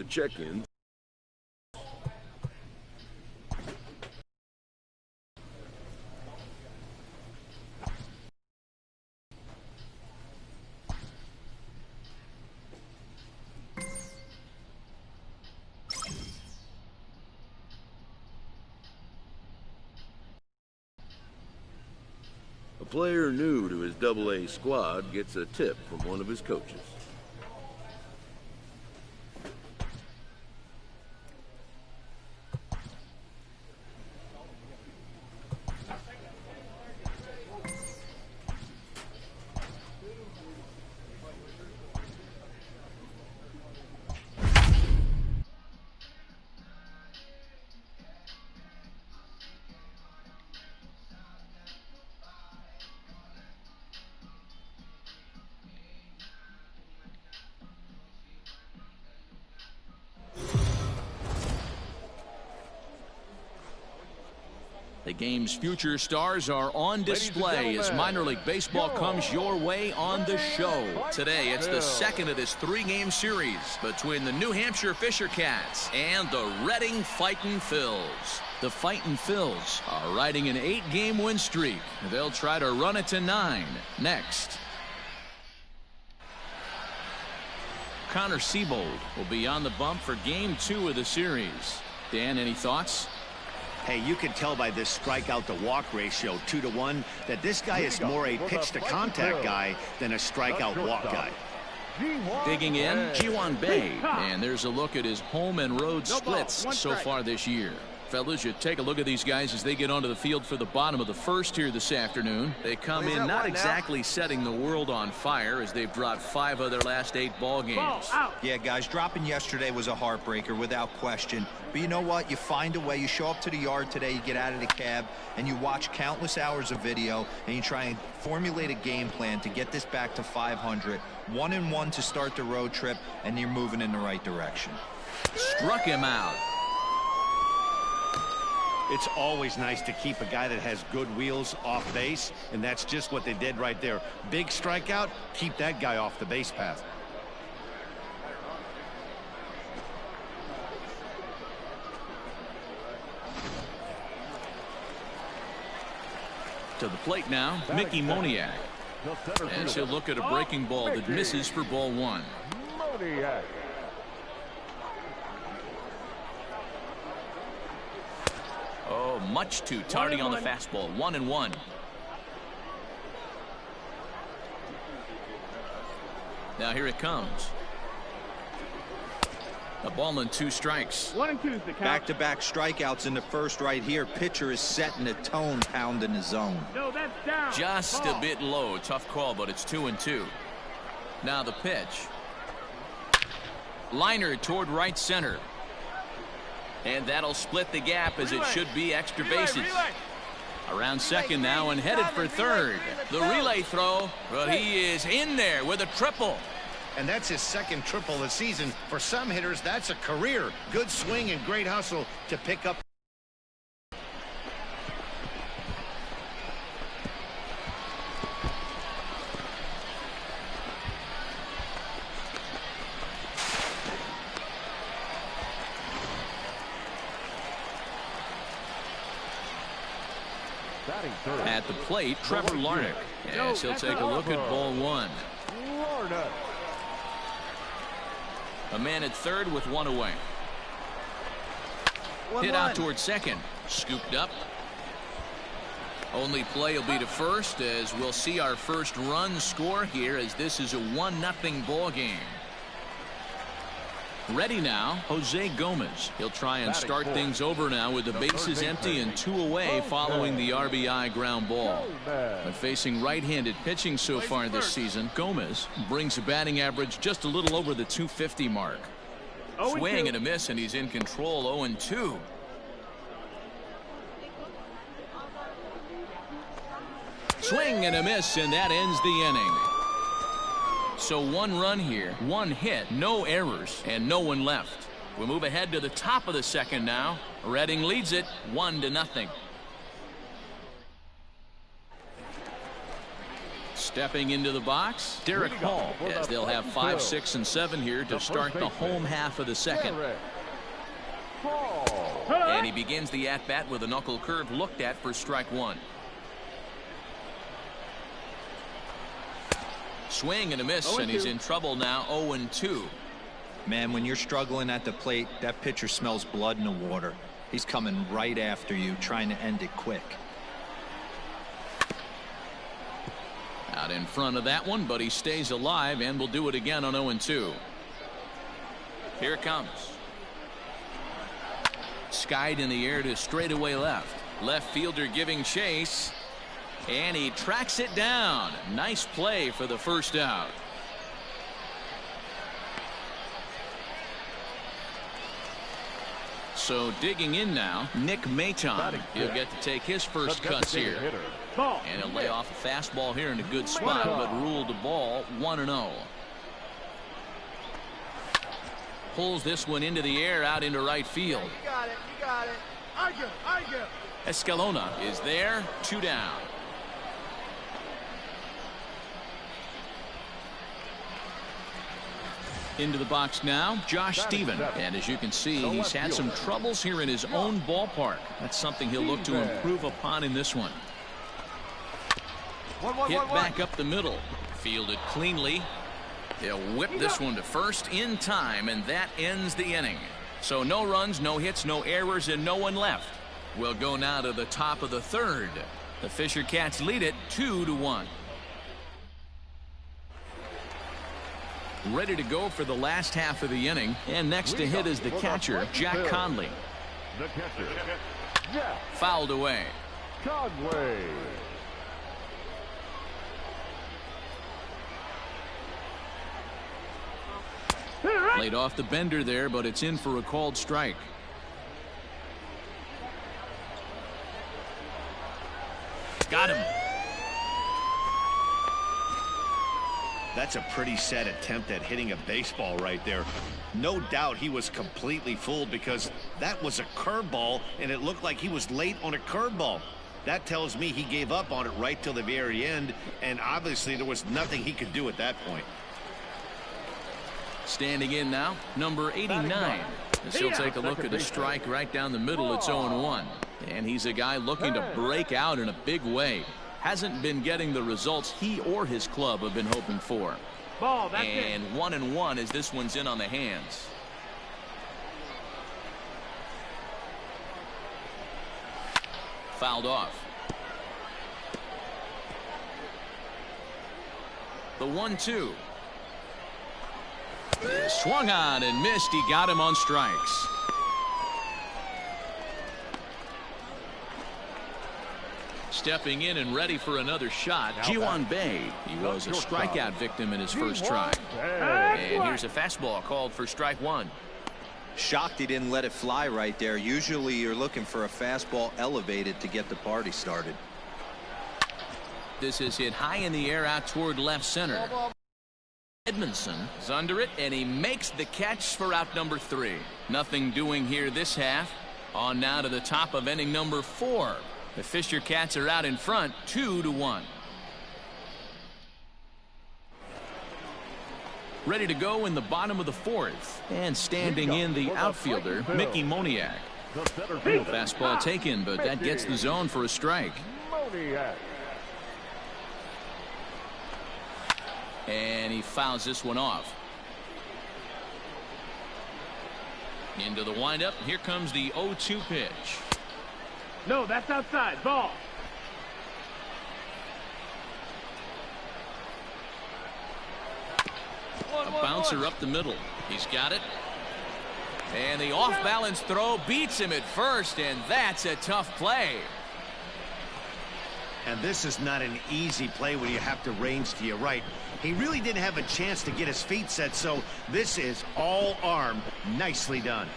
a check-in. A player new to his AA squad gets a tip from one of his coaches. The game's future stars are on display as minor league baseball comes your way on the show. Today, it's the second of this three-game series between the New Hampshire Fisher Cats and the Reading Fightin' Phils. The Fightin' Phils are riding an 8-game win streak. They'll try to run it to 9 next. Connor Siebold will be on the bump for game 2 of the series. Dan, any thoughts? Hey, you can tell by this strikeout to walk ratio 2-to-1 that this guy is more a pitch to contact guy than a strikeout walk guy. Digging in, Ji-hwan Bae, and there's a look at his home and road splits so far this year. Fellas, you take a look at these guys as they get onto the field for the bottom of the first here this afternoon. They come in not exactly setting the world on fire as they've dropped 5 of their last 8 ball games. Yeah, guys, dropping yesterday was a heartbreaker without question. But you know what? You find a way. You show up to the yard today, you get out of the cab, and you watch countless hours of video, and you try and formulate a game plan to get this back to 500. 1-1 to start the road trip, and you're moving in the right direction. Struck him out. It's always nice to keep a guy that has good wheels off base, and that's just what they did right there. Big strikeout, keep that guy off the base path. To the plate now, Mickey Moniak. And she'll look at a breaking ball that misses for ball 1. Oh, much too tardy on the fastball. 1-1. Now here it comes. A ball and 2 strikes. 1-2 is the count. Back-to-back strikeouts in the first right here. Pitcher is setting the tone, pounding the zone. No, that's down. Just a bit low. Tough call, but it's 2-2. Now the pitch. Liner toward right center. And that'll split the gap as it should be extra bases. Around second now and headed for third. The relay throw, but he is in there with a triple. And that's his second triple this season. For some hitters, that's a career. Good swing and great hustle to pick up. At the plate, Trevor Larnach. Yes, he'll take a look at ball 1. A man at third with 1 away. Hit out toward second. Scooped up. Only play will be to first as we'll see our first run score here as this is a 1-0 ball game. Ready now, Jose Gomez. He'll try and start things over now with the bases empty and 2 away following the RBI ground ball. But facing right-handed pitching so far this season, Gomez brings a batting average just a little over the 250 mark. Swing and a miss, and he's in control. 0-2. Swing and a miss, and that ends the inning. So 1 run here, 1 hit, no errors, and no one left. We move ahead to the top of the second now. Reading leads it 1-0. Stepping into the box, Derek Hall, as they'll have 5, 6, and 7 here to start the home half of the second. And he begins the at-bat with a knuckle curve looked at for strike one. Swing and a miss, and he's in trouble now. 0-2. Man, when you're struggling at the plate, that pitcher smells blood in the water. He's coming right after you, trying to end it quick. Out in front of that one, but he stays alive and will do it again on 0-2. Here it comes. Skied in the air to straightaway left. Left fielder giving chase. And he tracks it down. Nice play for the first out. So digging in now, Nick Maton. He'll get to take his first cuts here. And he'll lay off a fastball here in a good spot, but ruled the ball 1-0. Pulls this one into the air out into right field. You got it. You got it. I get it. Escalona is there. 2 down. Into the box now, Josh Stephen. And as you can see, he's had some troubles here in his own ballpark. That's something he'll look to improve upon in this one. Hit back up the middle. Fielded cleanly. They'll whip this one to first in time, and that ends the inning. So no runs, no hits, no errors, and no one left. We'll go now to the top of the third. The Fisher Cats lead it 2-1. Ready to go for the last half of the inning, and next to hit is the catcher, Jack Conley. The catcher, Jack Fouled away. Conway. Laid off the bender there, but it's in for a called strike. Got him. That's a pretty sad attempt at hitting a baseball right there. No doubt he was completely fooled because that was a curveball and it looked like he was late on a curveball. That tells me he gave up on it right till the very end, and obviously there was nothing he could do at that point. Standing in now, number 89. As he'll take a look at a strike right down the middle. It's 0-1. And he's a guy looking to break out in a big way. Hasn't been getting the results he or his club have been hoping for. And 1-1 as this one's in on the hands. Fouled off. The 1-2. Swung on and missed. He got him on strikes. Stepping in and ready for another shot, Ji-hwan Bae. He was a strikeout victim in his first try. And here's a fastball called for strike one. Shocked he didn't let it fly right there. Usually you're looking for a fastball elevated to get the party started. This is hit high in the air out toward left center. Edmondson is under it, and he makes the catch for out number 3. Nothing doing here this half. On now to the top of inning number 4. The Fisher Cats are out in front, 2-1. Ready to go in the bottom of the 4th. And standing in the outfielder, Mickey Moniak. Fastball taken, but that gets the zone for a strike. And he fouls this one off. Into the windup. Here comes the 0-2 pitch. No, that's outside. Ball. A bouncer up the middle. He's got it. And the off-balance throw beats him at first, and that's a tough play. And this is not an easy play when you have to range to your right. He really didn't have a chance to get his feet set, so this is all arm. Nicely done.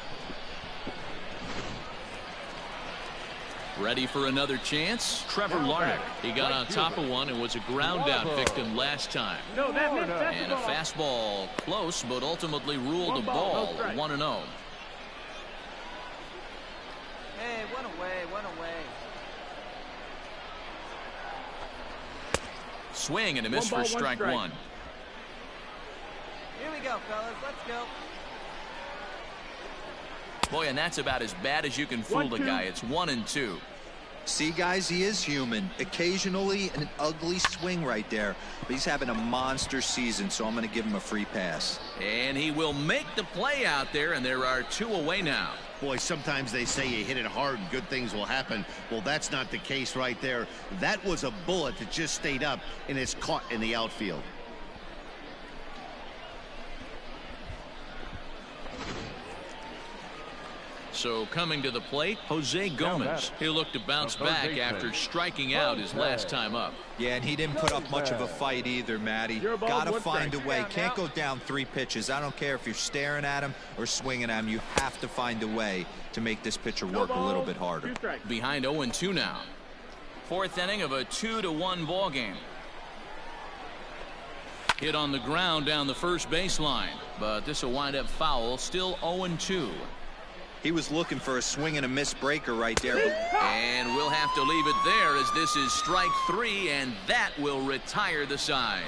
Ready for another chance? Trevor Larnach. He got on top of one and was a ground out victim last time. No, that missed. That's And a fastball close, but ultimately ruled a ball 1-0. Hey, one away. Swing and a miss for strike one. Here we go, fellas. Let's go. Boy, and that's about as bad as you can fool the guy. It's 1-2. See, guys, he is human. Occasionally an ugly swing right there, but he's having a monster season, so I'm going to give him a free pass. And he will make the play out there, and there are 2 away now. Boy, sometimes they say you hit it hard and good things will happen. Well, that's not the case right there. That was a bullet that just stayed up and is caught in the outfield. So coming to the plate, Jose Gomez. He'll look to bounce back after striking out his last time up. Yeah, and he didn't put up much of a fight either, Matty. Got to find a way. Can't go down 3 pitches. I don't care if you're staring at him or swinging at him. You have to find a way to make this pitcher work a little bit harder. Behind 0-2 now. 4th inning of a 2-1 ball game. Hit on the ground down the first baseline, but this will wind up foul. Still 0-2. He was looking for a swing and a miss breaker right there. And we'll have to leave it there as this is strike 3, and that will retire the side.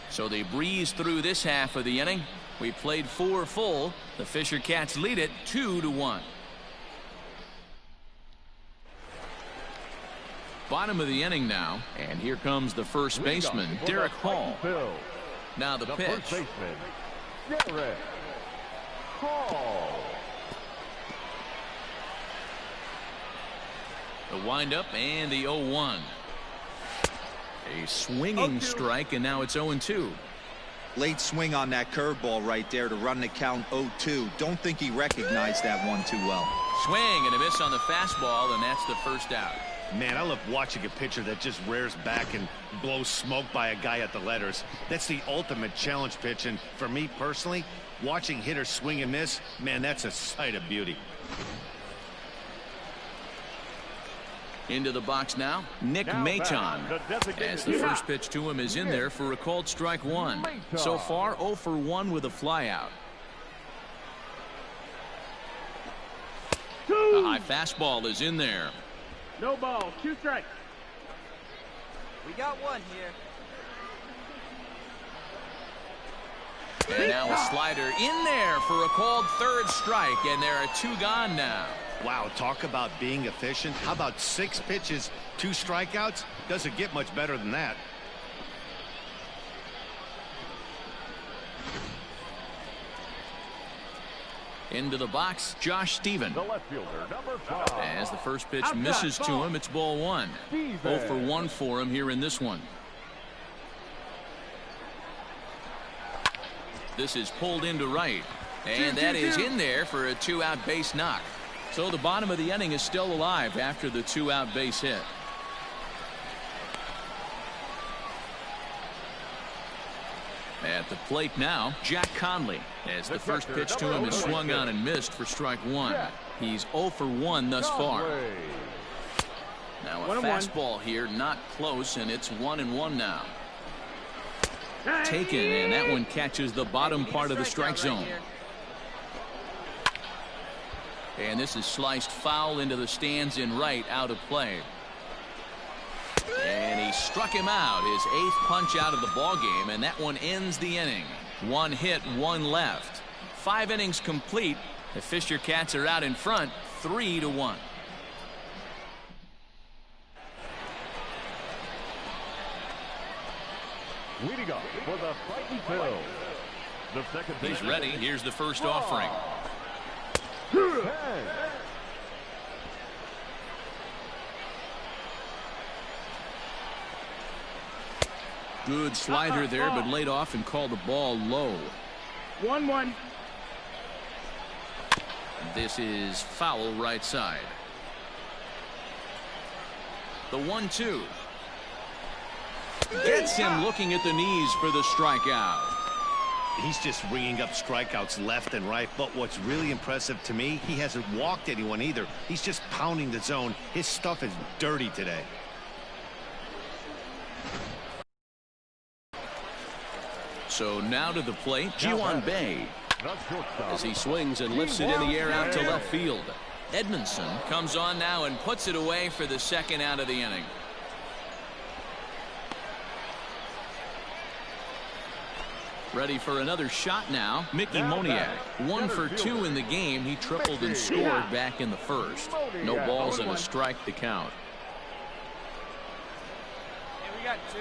So they breeze through this half of the inning. We played 4 full. The Fisher Cats lead it 2-1. Bottom of the inning now, and here comes the first baseman, Derek Hall. Now the pitch. First baseman, Derek Hall. The windup and the 0-1. A swinging strike, and now it's 0-2. Late swing on that curveball right there to run the count 0-2. Don't think he recognized that one too well. Swing and a miss on the fastball, and that's the first out. Man, I love watching a pitcher that just rears back and blows smoke by a guy at the letters. That's the ultimate challenge pitch, and for me personally, watching hitters swing and miss, man, that's a sight of beauty. Into the box now, Nick Maton. As the first pitch to him is in there for a called strike 1. So far, 0 for 1 with a flyout. A high fastball is in there. No ball, 2 strikes. We got 1 here. And now a slider in there for a called 3rd strike, and there are 2 gone now. Wow, talk about being efficient. How about 6 pitches, 2 strikeouts? Doesn't get much better than that. Into the box, Josh Stephen. The left fielder, number 5. As the first pitch misses to him, it's ball 1. 0 for 1 for him here in this one. This is pulled into right, and that is in there for a 2-out base knock. So the bottom of the inning is still alive after the 2-out base hit. At the plate now, Jack Conley. As the first pitch to him is swung on and missed for strike 1. He's 0 for 1 thus far. Now a fastball here, not close, and it's 1-1 now. Taken, and that one catches the bottom part of the strike zone. And this is sliced foul into the stands in right, out of play. And he struck him out, his 8th punch out of the ball game, and that one ends the inning. 1 hit, 1 left. 5 innings complete. The Fisher Cats are out in front, 3-1. Leading up for the fighting Phil. The second He's ready. Here's the first offering. Good slider there, but laid off and called the ball low. 1-1. This is foul right side. The 1-2. Gets him looking at the knees for the strikeout. He's just ringing up strikeouts left and right, but what's really impressive to me, he hasn't walked anyone either. He's just pounding the zone. His stuff is dirty today. So now to the plate, Ji-hwan Bae, as he swings and lifts it in the air out to left field. Edmondson comes on now and puts it away for the 2nd out of the inning. Ready for another shot now. Mickey Moniak, 1 for 2 in the game. He tripled and scored back in the first. No balls and a strike to count. We got 2.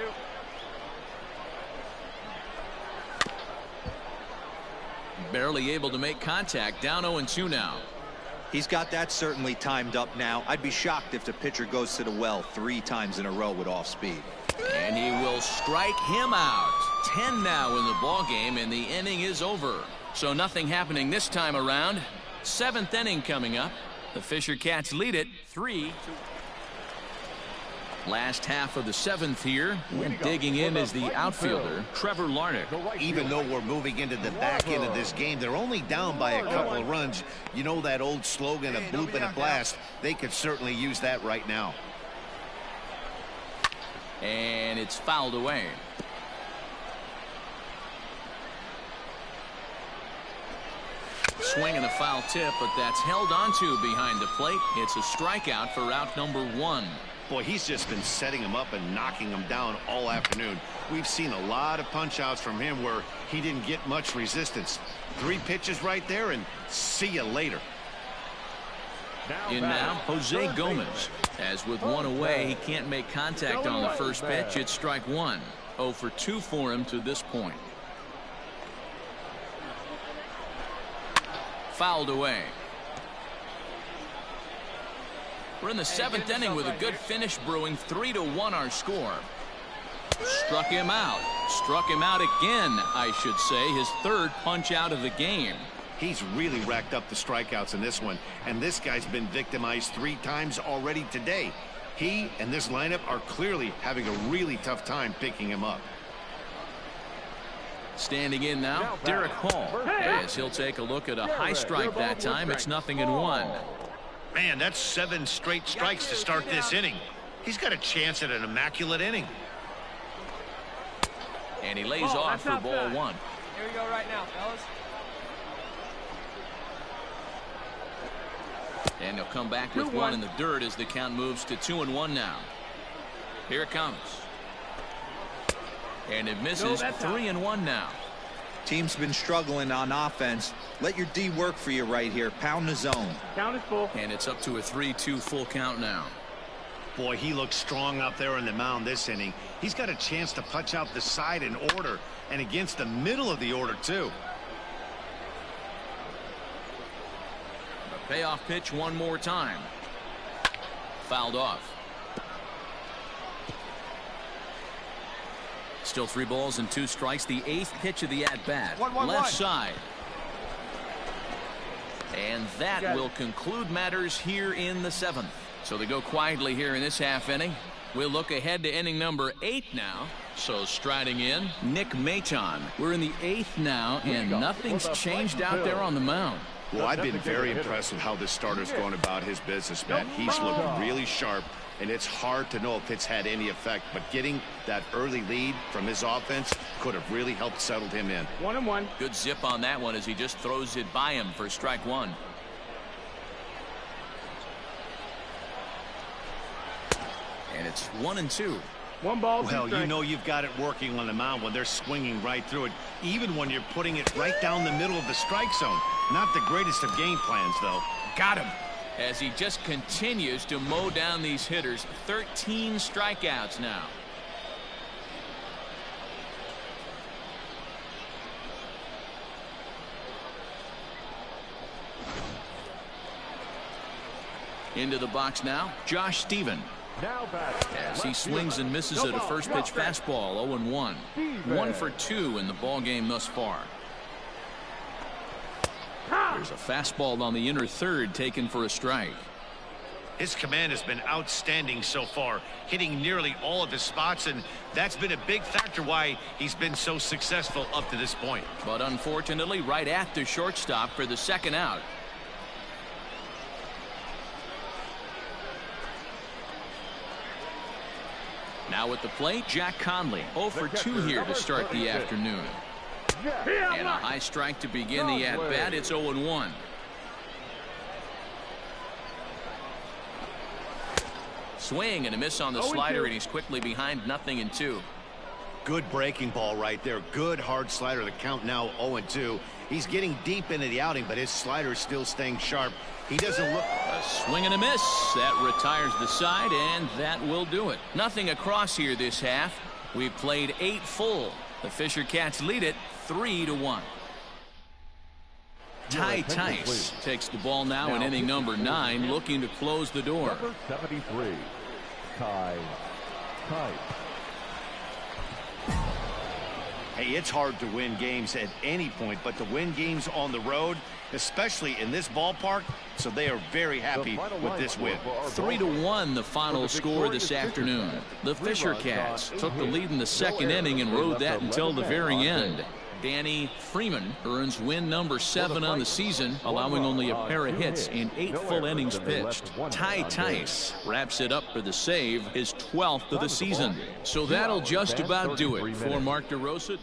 Barely able to make contact. Down 0-2 now. He's got that certainly timed up now. I'd be shocked if the pitcher goes to the well 3 times in a row with off speed. And he will strike him out. 10 now in the ball game, and the inning is over. So nothing happening this time around. 7th inning coming up. The Fisher Cats lead it 3-2. Last half of the 7th here. And digging in is the outfielder, Trevor Larnach. Even though we're moving into the back end of this game, they're only down by a couple of runs. You know that old slogan, a bloop and a blast. They could certainly use that right now. And it's fouled away. Swing and a foul tip, but that's held onto behind the plate. It's a strikeout for out number 1. Boy, he's just been setting him up and knocking him down all afternoon. We've seen a lot of punch outs from him where he didn't get much resistance. 3 pitches right there, and see you later. In now, Jose Gomez. As with 1 away, he can't make contact on the first pitch. It's strike 1. 0 for 2 for him to this point. Fouled away. We're in the 7th inning with a good finish brewing. 3-1 our score. Struck him out. Struck him out again, I should say. His 3rd punch out of the game. He's really racked up the strikeouts in this one, and this guy's been victimized 3 times already today. He and this lineup are clearly having a really tough time picking him up. Standing in now, Derek Hall, as he'll take a look at a high strike that time. It's 0-1. Man, that's 7 straight strikes to start this inning. He's got a chance at an immaculate inning. And he lays off for ball 1. Here we go right now, fellas. And he'll come back with 1 in the dirt as the count moves to 2-1 now. Here it comes. And it misses. 3-1 now. Team's been struggling on offense. Let your D work for you right here. Pound the zone. Count is full. And it's up to a 3-2 full count now. Boy, he looks strong up there on the mound this inning. He's got a chance to punch out the side in order, and against the middle of the order too. A payoff pitch one more time. Fouled off. Still 3 balls and 2 strikes. The 8th pitch of the at-bat. Left side. And that will conclude matters here in the 7th. So they go quietly here in this half inning. We'll look ahead to inning number 8 now. So striding in, Nick Maton. We're in the 8th now, and nothing's changed out there on the mound. Well, I've been very impressed with how this starter's going about his business, Matt. He's looked really sharp, and it's hard to know if it's had any effect, but getting that early lead from his offense could have really helped settle him in. 1-1. Good zip on that one as he just throws it by him for strike 1. And it's 1-2. 1 ball. Well, you know you've got it working on the mound when they're swinging right through it, even when you're putting it right down the middle of the strike zone. Not the greatest of game plans, though. Got him. As he just continues to mow down these hitters. 13 strikeouts now. Into the box now, Josh Stephen. As he swings and misses at a first pitch fastball. 0-1. 1 for 2 in the ball game thus far. There's a fastball on the inner third taken for a strike. His command has been outstanding so far, hitting nearly all of his spots, and that's been a big factor why he's been so successful up to this point. But unfortunately, right at the shortstop for the 2nd out. Now at the plate, Jack Conley. 0 for 2 here to start the afternoon. And a high strike to begin the at-bat. It's 0-1. Swing and a miss on the slider, and he's quickly behind 0-2. Good breaking ball right there. Good hard slider. The count now 0-2. He's getting deep into the outing, but his slider is still staying sharp. He doesn't look... A swing and a miss. That retires the side, and that will do it. Nothing across here this half. We've played 8 full. The Fisher Cats lead it 3-1. Ty Tice takes the ball now in inning number 9, looking to close the door. Number 73, Ty Tice. Hey, it's hard to win games at any point, but to win games on the road, especially in this ballpark, so they are very happy with this win. 3-1 the final score this afternoon. The Fisher Cats took the lead in the second inning and rode that until the very end. Danny Freeman earns win number 7 on the season, allowing only a pair of hits in 8 full innings pitched. Ty Tice wraps it up for the save, his 12th of the season. So that'll just about do it for Mark DeRosa.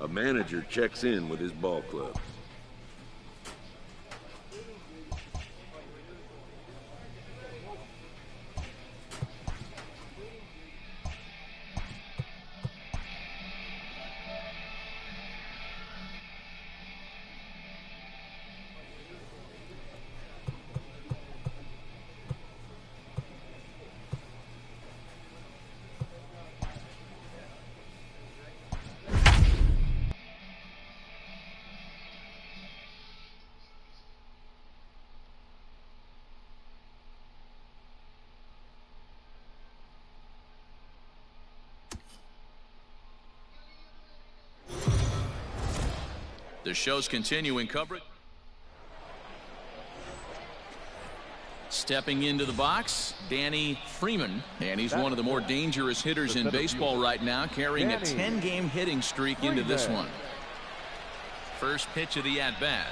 A manager checks in with his ball club. The show's continuing coverage. Stepping into the box, Danny Freeman, and he's one of the more dangerous hitters in baseball right now, carrying a 10-game hitting streak into this one. First pitch of the at-bat.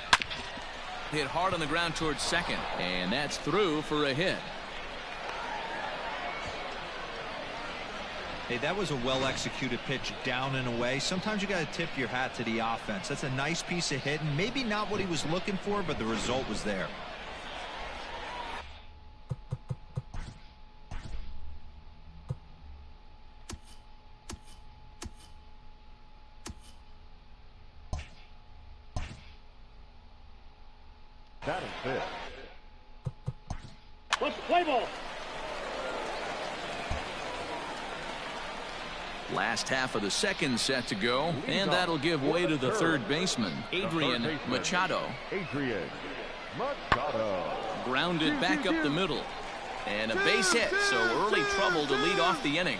Hit hard on the ground towards second, and that's through for a hit. Hey, that was a well-executed pitch down and away. Sometimes you got to tip your hat to the offense. That's a nice piece of hitting. Maybe not what he was looking for, but the result was there. That is it. Let's play ball. Last half of the second set to go, and that'll give way to the third baseman, Adrian Machado. Adrian Machado. Grounded back up the middle. And a base hit, so early trouble to lead off the inning.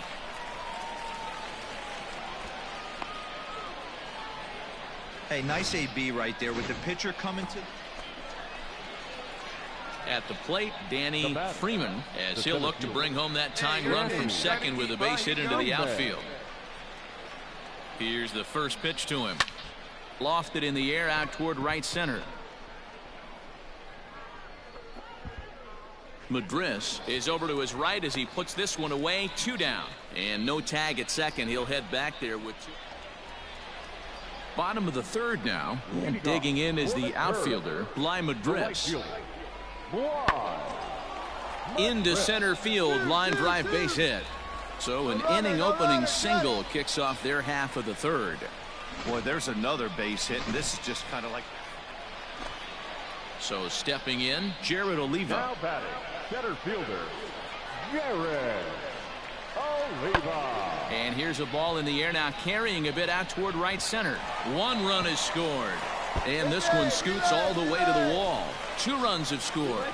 Hey, nice AB right there with the pitcher coming to. At the plate, Danny Freeman, as he'll look to bring home that tying run from second with a base hit into the outfield. Here's the first pitch to him. Lofted in the air out toward right center. Madris is over to his right as he puts this one away. 2 down. And no tag at second. He'll head back there with 2. Bottom of the third now. And digging in is the outfielder, Bly Madris. Into center field, line drive base hit. So an inning opening single kicks off their half of the third. Boy, there's another base hit, and this is just kind of like. So stepping in, Jared Oliva. Now batting, center fielder, Jared Oliva. And here's a ball in the air now, carrying a bit out toward right center. 1 run is scored. And this one scoots all the way to the wall. 2 runs have scored.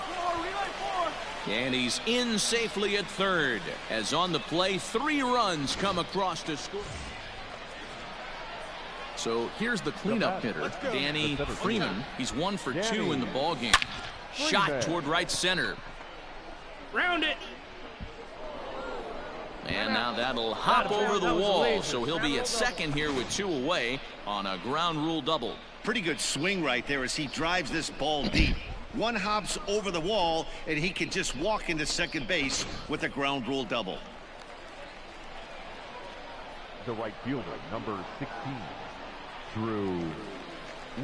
And he's in safely at third. As on the play, 3 runs come across to score. So here's the cleanup hitter, Danny Freeman. He's 1 for 2 in the ball game. Shot toward right center. Round it. And now that'll hop over the wall. So he'll be at second here with 2 away on a ground rule double. Pretty good swing right there as he drives this ball deep. 1 hops over the wall, and he can just walk into second base with a ground rule double. The right fielder, number 16, Drew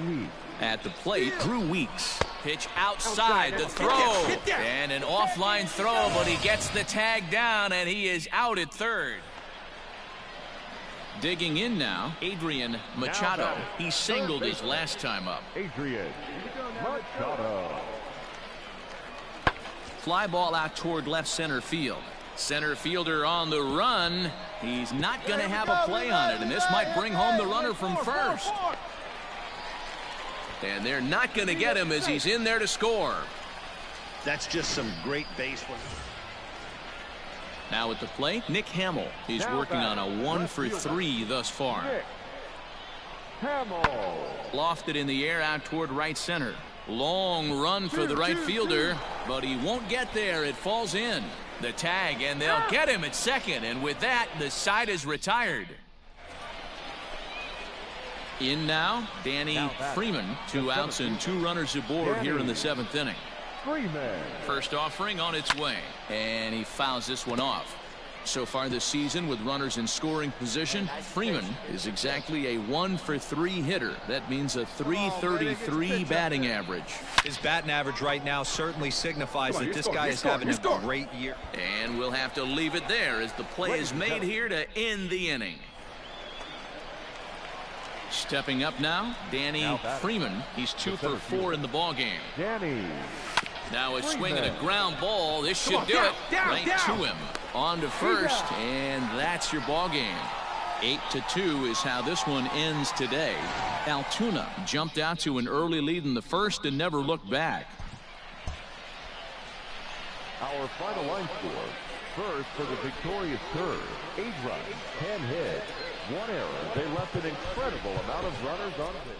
Weeks. At the plate, Drew Weeks. Pitch outside, the throw. And an offline throw, but he gets the tag down, and he is out at third. Digging in now, Adrian Machado. He singled his last time up. Adrian Machado. Fly ball out toward left center field. Center fielder on the run. He's not going to have a play on it, and this might bring home the runner from first. And they're not going to get him as he's in there to score. That's just some great baseball. Now at the plate, Nick Hamill. He's working on a 1 for 3 thus far. Hamill. Lofted in the air out toward right center. Long run for the right fielder, but he won't get there. It falls in. The tag, and they'll get him at second. And with that, the side is retired. In now, Danny Freeman. 2 outs and 2 runners aboard here in the 7th inning. Freeman. First offering on its way, and he fouls this one off. So far this season, with runners in scoring position, Freeman is exactly a 1 for 3 hitter. That means a .333 batting average. His batting average right now certainly signifies that this guy is having a great year. And we'll have to leave it there as the play is made here to end the inning. Stepping up now, Danny Freeman. He's 2 for 4 in the ball game. Danny. Now a swing and a ground ball. This should do it. Right to him. On to first, and that's your ball game. 8-2 is how this one ends today. Altoona jumped out to an early lead in the first and never looked back. Our final line score. First for the victorious third. 8 runs, 10 hits, 1 error. They left an incredible amount of runners on base.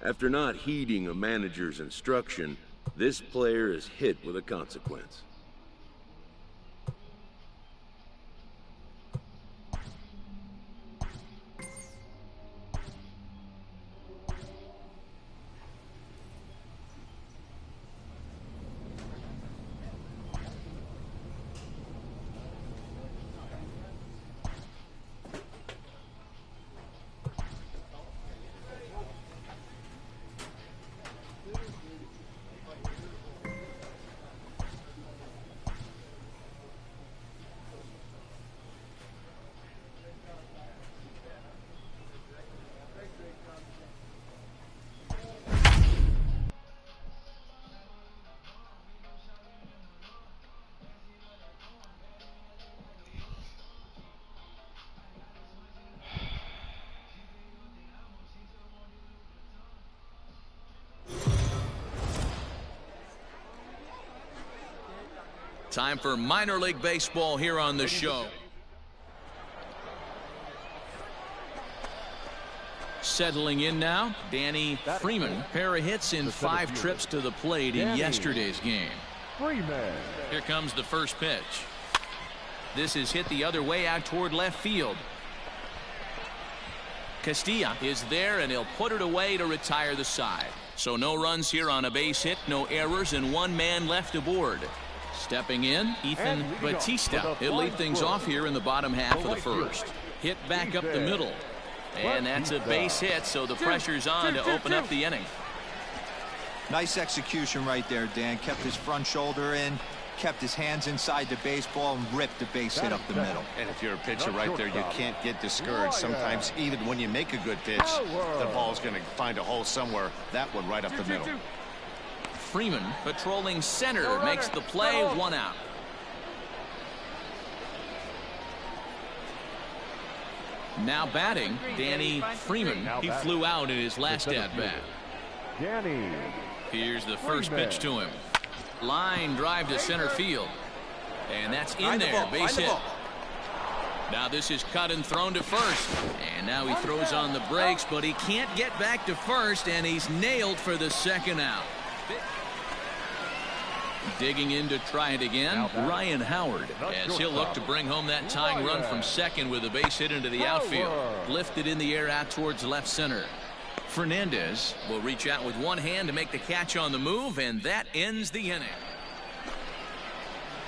After not heeding a manager's instruction, this player is hit with a consequence. Time for minor league baseball here on the show. Settling in now, Danny Freeman. Pair of hits in 5 trips to the plate in yesterday's game. Here comes the first pitch. This is hit the other way out toward left field. Castilla is there, and he'll put it away to retire the side. So no runs here on a base hit, no errors, and 1 man left aboard. Stepping in, Ethan Batista. He'll lead things off here in the bottom half of the first. Hit back up the middle. And that's a base hit, so the pressure's on to open up the inning. Nice execution right there, Dan. Kept his front shoulder in, kept his hands inside the baseball, and ripped the base hit up the middle. And if you're a pitcher right there, you can't get discouraged. Sometimes even when you make a good pitch, the ball's going to find a hole somewhere. That one right up the middle. Freeman patrolling center makes the play, 1 out. Now batting, Danny Freeman. He flew out in his last at-bat. Here's the first pitch to him. Line drive to center field. And that's in there, base hit. Now this is cut and thrown to first. And now he throws on the brakes, but he can't get back to first, and he's nailed for the second out. Digging in to try it again, Ryan Howard, as he'll look to bring home that tying run from second with a base hit into the outfield. Lifted in the air out towards left center. Fernandez will reach out with 1 hand to make the catch on the move, and that ends the inning.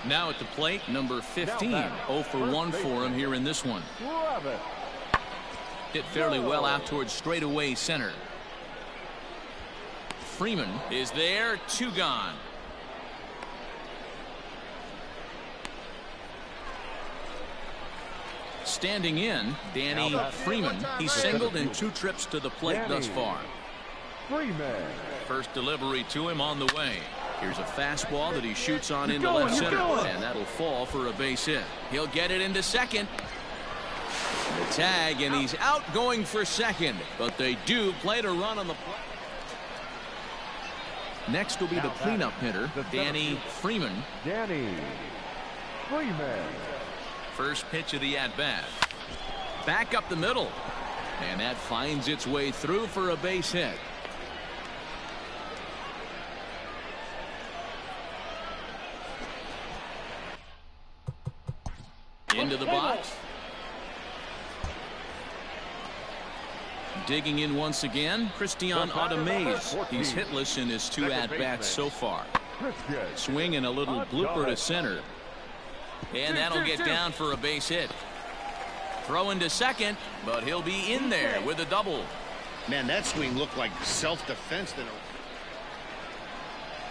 Now at the plate, number 15. 0 for 1 for him here in this one. Hit fairly well out towards straightaway center. Freeman is there, 2 gone. Standing in, Danny Freeman. He's singled in 2 trips to the plate thus far. First delivery to him on the way. Here's a fastball that he shoots on into left center, and that'll fall for a base hit. He'll get it into second. The tag, and he's out going for second, but they do play to run on the play. Next will be the cleanup hitter, Danny Freeman. First pitch of the at-bat. Back up the middle. And that finds its way through for a base hit. Into the box. Digging in once again, Christian Audemez. He's hitless in his 2 at-bats so far. Swing and a little blooper to center. And that'll get down for a base hit. Throw into second, but he'll be in there with a double. Man, that swing looked like self-defense.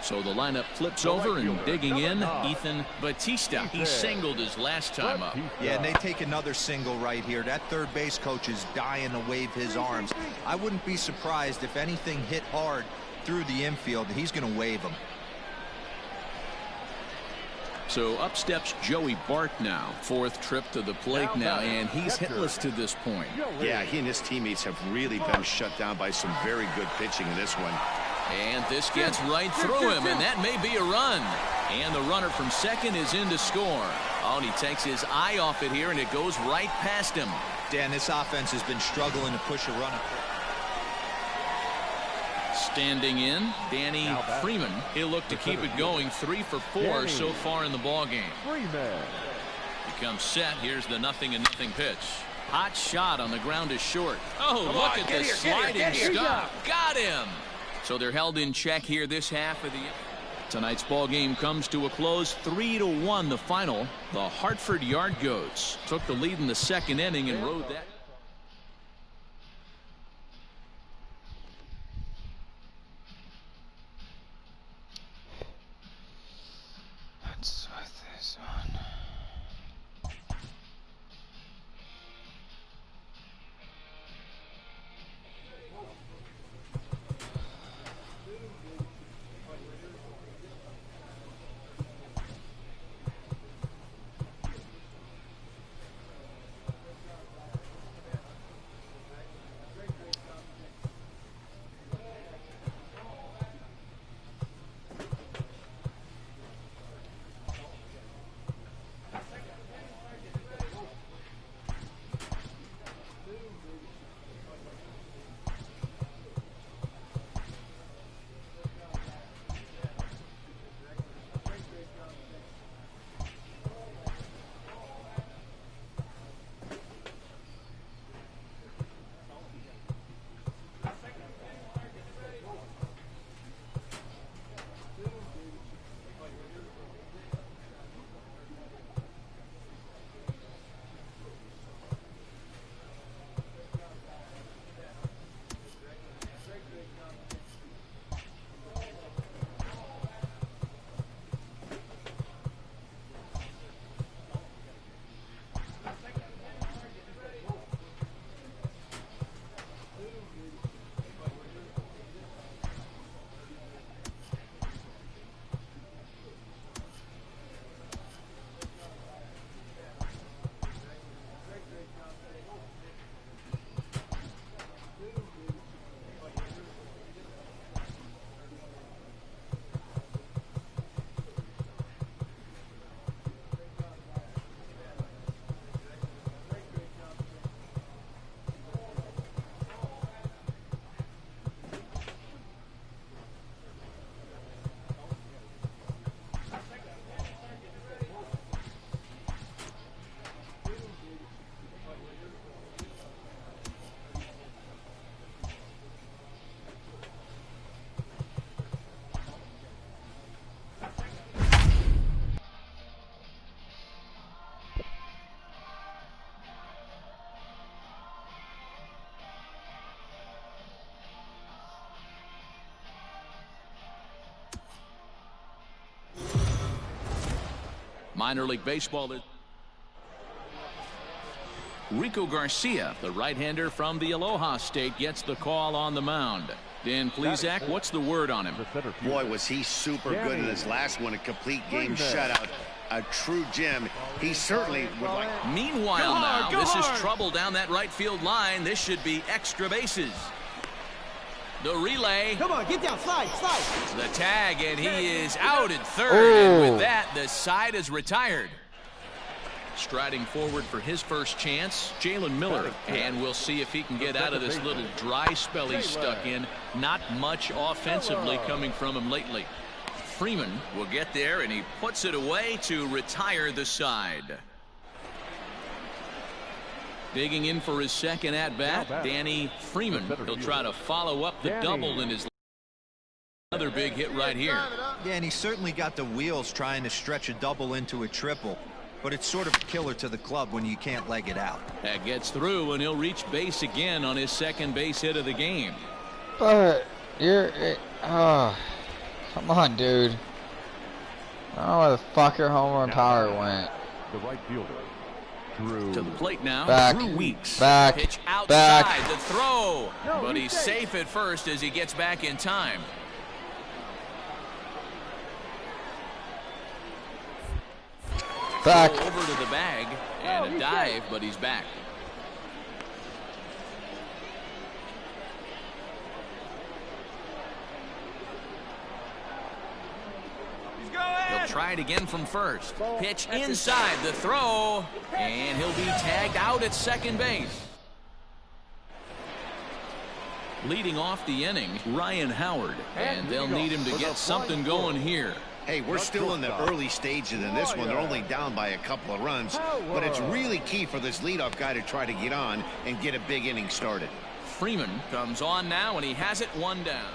So the lineup flips over, and digging in, Ethan Batista. He singled his last time up. Yeah, and they take another single right here. That third base coach is dying to wave his arms. I wouldn't be surprised if anything hit hard through the infield. He's going to wave them. So up steps Joey Bart now. 4th trip to the plate now, and he's hitless to this point. Yeah, he and his teammates have really been shut down by some very good pitching in this one. And this gets right through him, and that may be a run. And the runner from second is in to score. Oh, and he takes his eye off it here, and it goes right past him. Dan, this offense has been struggling to push a runner. Standing in, Danny Freeman. He'll look to keep it going. 3 for 4 so far in the ballgame. Freeman. Becomes set. Here's the 0-0 pitch. Hot shot on the ground is short. Oh, look at the sliding stop. Got him. So they're held in check here this half of the tonight's ball game comes to a close. 3-1 the final. The Hartford Yard Goats took the lead in the second inning and rode that. Let's with this one. Minor League Baseball. Rico Garcia, the right-hander from the Aloha State, gets the call on the mound. Dan Plesac, what's the word on him? Boy, was he super good in his last one, a complete game shutout. A true gem. He certainly would like. Meanwhile, this is trouble down that right field line. This should be extra bases. The relay. Come on, get down, slide. The tag, and he is out at third. And with that, the side is retired. Striding forward for his first chance, Jalen Miller. And we'll see if he can get out of this little dry spell he's stuck in. Not much offensively coming from him lately. Freeman will get there, and he puts it away to retire the side. Digging in for his second at-bat, Danny Freeman. He'll try to follow up the double in his another big hit right here. Yeah, and he certainly got the wheels trying to stretch a double into a triple. But it's sort of a killer to the club when you can't leg it out. That gets through, and he'll reach base again on his second base hit of the game. But come on, dude. I don't know where the fuck your home run power went. The right fielder. To the plate now, back, Drew Weeks. Back, pitch outside back. the throw, but he's safe at first as he gets back in time. Back. Over to the bag and a dive, but he's back. He'll try it again from first. Pitch inside the throw, and he'll be tagged out at second base. Leading off the inning, Ryan Howard, and they'll need him to get something going here. Hey, we're still in the early stages in this one. They're only down by a couple of runs, but it's really key for this leadoff guy to try to get on and get a big inning started. Freeman comes on now, and he has it one down.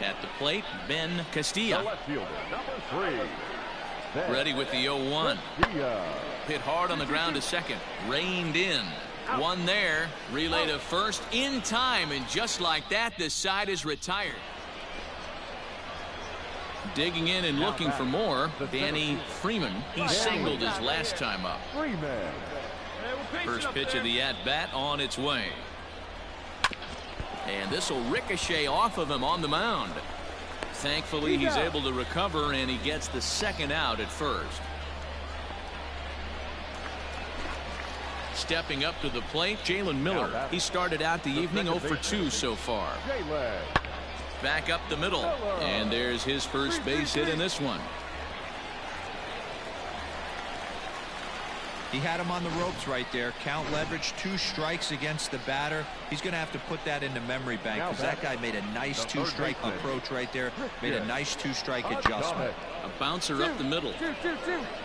At the plate, Ben Castilla. The left fielder, number 3. Ready with the 0-1. Hit hard on the ground to second. Reined in. One there. Relay to first in time, and just like that, the side is retired. Digging in and looking for more, Danny Freeman. He singled his last time up. First pitch of the at-bat on its way. And this will ricochet off of him on the mound. Thankfully, he's able to recover, and he gets the second out at first. Stepping up to the plate, Jalen Miller. He started out the evening 0 for 2 so far. Back up the middle, and there's his first base hit in this one. He had him on the ropes right there. Count leverage, 2 strikes against the batter. He's going to have to put that in the memory bank because that guy made a nice 2-strike approach right there. Made a nice 2-strike adjustment. A bouncer up the middle.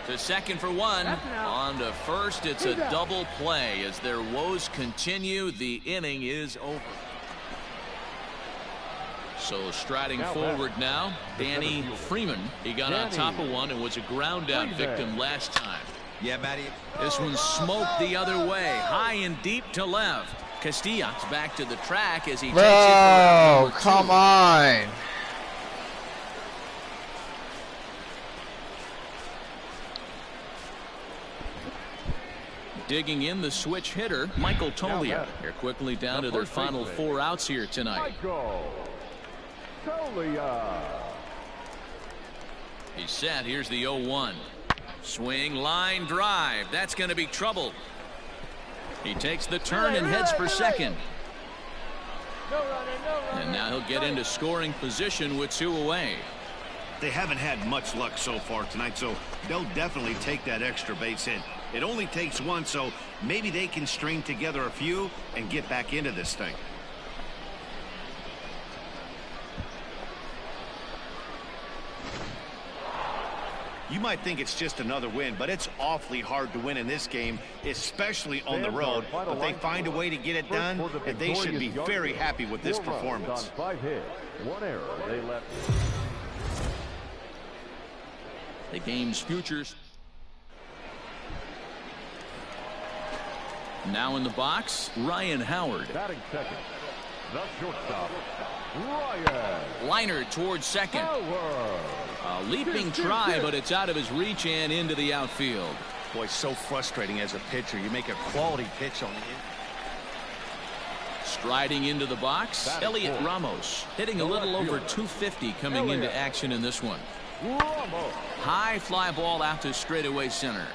To second for 1. On to first. It's a double play as their woes continue. The inning is over. So striding forward now, Danny Freeman. He got on top of one and was a ground out victim last time. Yeah, Matty. This one smoked the other way, high and deep to left. Castilla's back to the track as he takes it for round number 2. Come on. Digging in the switch hitter, Michael Toglia. They're quickly down to their final 4 outs here tonight. He's set. Here's the 0-1. Swing, line, drive. That's going to be trouble. He takes the turn and heads for second. And now he'll get into scoring position with 2 away. They haven't had much luck so far tonight, so they'll definitely take that extra base hit. It only takes 1, so maybe they can string together a few and get back into this thing. You might think it's just another win, but it's awfully hard to win in this game, especially on the road. But they find a way to get it done, and they should be very happy with this performance. 5 hits, 1 error. They left. The game's futures. Now in the box, Ryan Howard. Batting second, the shortstop, Ryan. Liner towards second. A leaping try, but it's out of his reach and into the outfield. Boy, so frustrating as a pitcher. You make a quality pitch on the end. Striding into the box, Elliot Ramos. Hitting a little over 250 coming into action in this one. High fly ball out to straightaway center.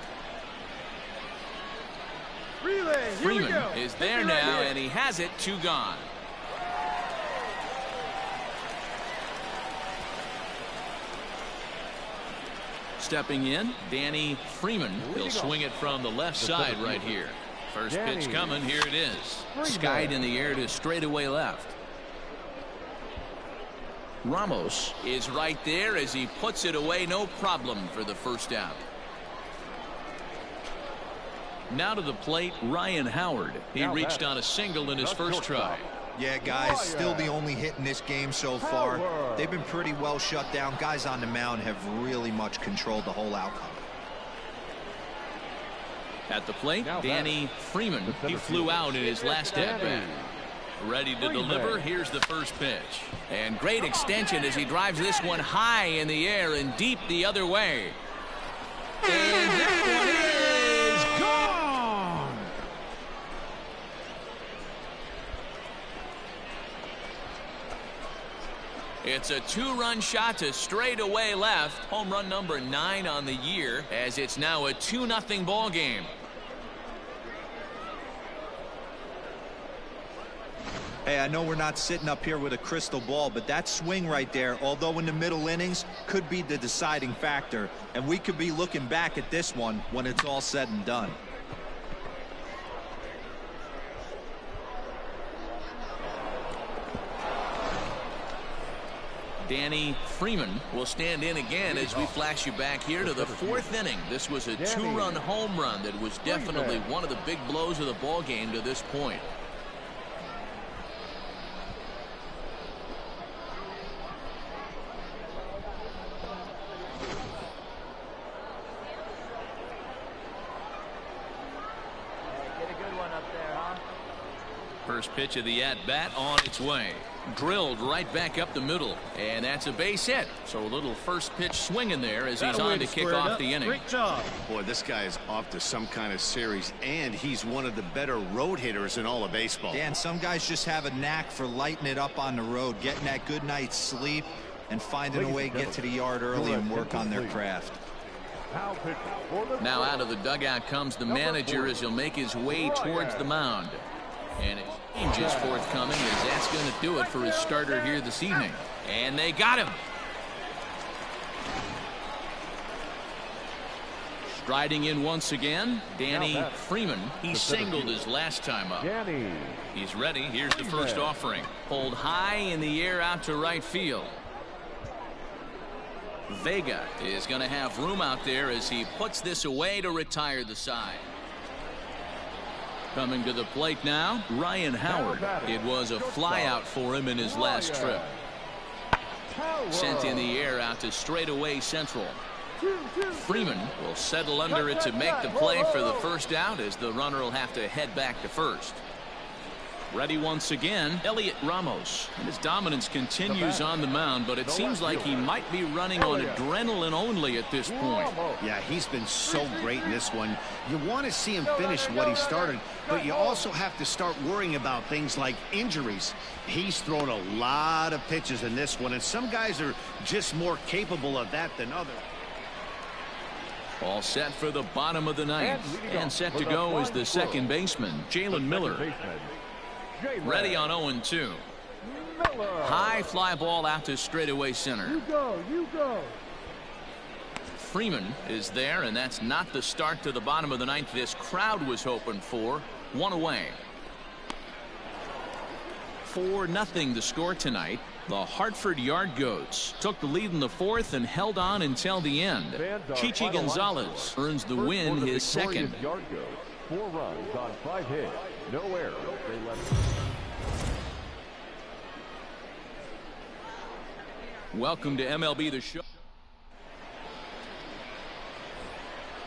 Freeman is there now, and he has it. 2 gone. Stepping in, Danny Freeman. He'll swing it from the left side right here. First pitch coming. Here it is. Skied in the air to straightaway left. Ramos is right there as he puts it away. No problem for the first out. Now to the plate, Ryan Howard. He reached on a single in his first try. Yeah, guys, still the only hit in this game so far. They've been pretty well shut down. Guys on the mound have really much controlled the whole outcome. At the plate, Danny Freeman. He flew out in his last at-bat. Ready to deliver. Here's the first pitch. And great extension as he drives this one high in the air and deep the other way. And that one is gone. It's a 2-run shot to straightaway left. Home run number 9 on the year, as it's now a 2-0 ball game. Hey, I know we're not sitting up here with a crystal ball, but that swing right there, although in the middle innings, could be the deciding factor. And we could be looking back at this one when it's all said and done. Danny Freeman will stand in again as we flash you back here to the 4th inning. This was a 2-run home run that was definitely one of the big blows of the ball game to this point. First pitch of the at-bat on its way. Drilled right back up the middle. And that's a base hit. So a little first pitch swinging there as he's on to kick off the inning. Great job. Boy, this guy is off to some kind of series, and he's one of the better road hitters in all of baseball. Dan, some guys just have a knack for lighting it up on the road, getting that good night's sleep, and finding a way to get to the yard early and work on their craft. Now out of the dugout comes the manager as he'll make his way towards the mound. And it changes forthcoming as that's going to do it for his starter here this evening. And they got him. Striding in once again, Danny Freeman. He singled his last time up. He's ready. Here's the first offering. Pulled high in the air out to right field. Vega is going to have room out there as he puts this away to retire the side. Coming to the plate now, Ryan Howard. It was a flyout for him in his last trip. Sent in the air out to straightaway central. Freeman will settle under it to make the play for the first out as the runner will have to head back to first. Ready once again, Elliot Ramos. And his dominance continues on the mound, but it seems like he might be running on adrenaline only at this point. Yeah, he's been so great in this one. You want to see him finish what he started, but you also have to start worrying about things like injuries. He's thrown a lot of pitches in this one, and some guys are just more capable of that than others. All set for the bottom of the ninth. And set to go is the second baseman, Jalen Miller. Ready on 0-2. High fly ball out to straightaway center. You go. Freeman is there, and that's not the start to the bottom of the ninth this crowd was hoping for. One away. 4-0 the score tonight. The Hartford Yard Goats took the lead in the 4th and held on until the end. Chichi Gonzalez earns the win, his second. Yard Goats, 4 runs on 5 hits, no errors. Welcome to MLB The Show.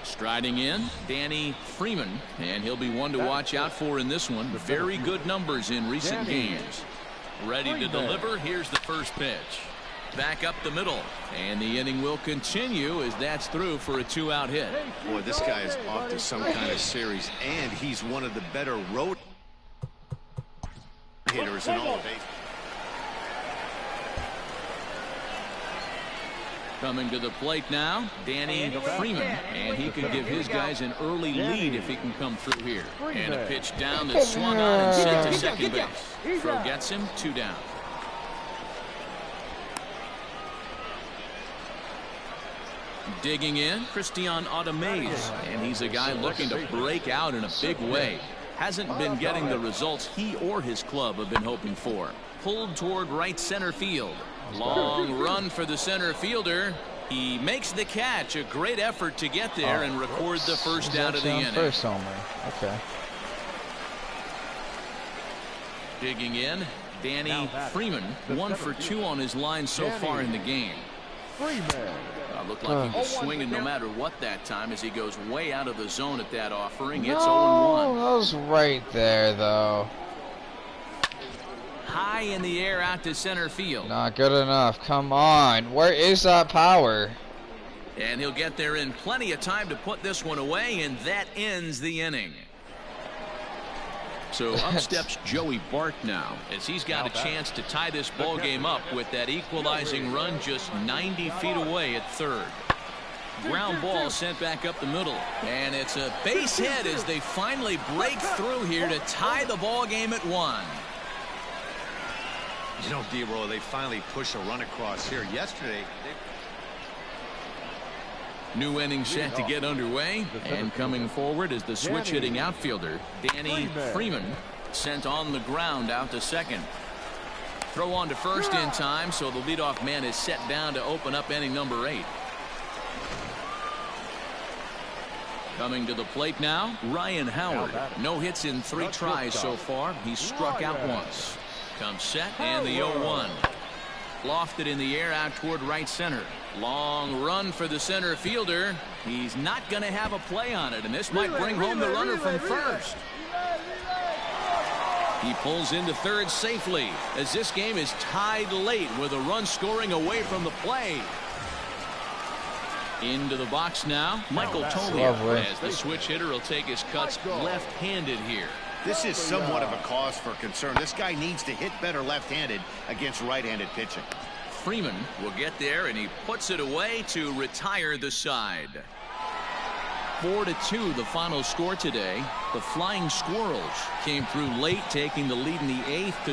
Striding in, Danny Freeman, and he'll be one to watch out for in this one. Very good numbers in recent games. Ready to deliver. Here's the first pitch. Back up the middle, and the inning will continue as that's through for a 2-out hit. Boy, this guy is off to some kind of series, and he's one of the better road hitters in all of baseball. Coming to the plate now, Danny Freeman, and he could give his guys an early lead if he can come through here. And a pitch down that swung on and sent to second base. Throw gets him, 2 down. Digging in, Christian Automez, and he's a guy looking to break out in a big way. Hasn't been getting the results he or his club have been hoping for. Pulled toward right center field. Long run for the center fielder. He makes the catch. A great effort to get there and record the first out of the inning. First homer. Okay. Digging in, Danny Freeman. 1 for 2 on his line so far in the game. Looked like he was swinging no matter what that time as he goes way out of the zone at that offering. It's 0-1. That was right there, though. High in the air out to center field. Not good enough. Come on. Where is that power? And he'll get there in plenty of time to put this one away, and that ends the inning. So up steps Joey Bart now as he's got a chance to tie this ball game up with that equalizing run just 90 feet away at third. Ground ball sent back up the middle, and it's a base hit as they finally break through here to tie the ball game at 1. You know, D-Roy, they finally push a run across here. Yesterday, new inning set to get underway, and coming forward is the switch-hitting outfielder, Danny Freeman, sent on the ground out to second. Throw on to first in time, so the leadoff man is set down to open up inning number 8. Coming to the plate now, Ryan Howard. No hits in 3 tries so far. He's struck out once. Comes set and the 0-1. Lofted in the air out toward right center. Long run for the center fielder. He's not going to have a play on it, and this might bring home the runner from first. He pulls into third safely as this game is tied late with a run scoring away from the play. Into the box now, Michael Toglia, as the switch hitter will take his cuts left-handed here. This is somewhat of a cause for concern. This guy needs to hit better left-handed against right-handed pitching. Freeman will get there, and he puts it away to retire the side. 4-2 the final score today. The Flying Squirrels came through late, taking the lead in the 8th.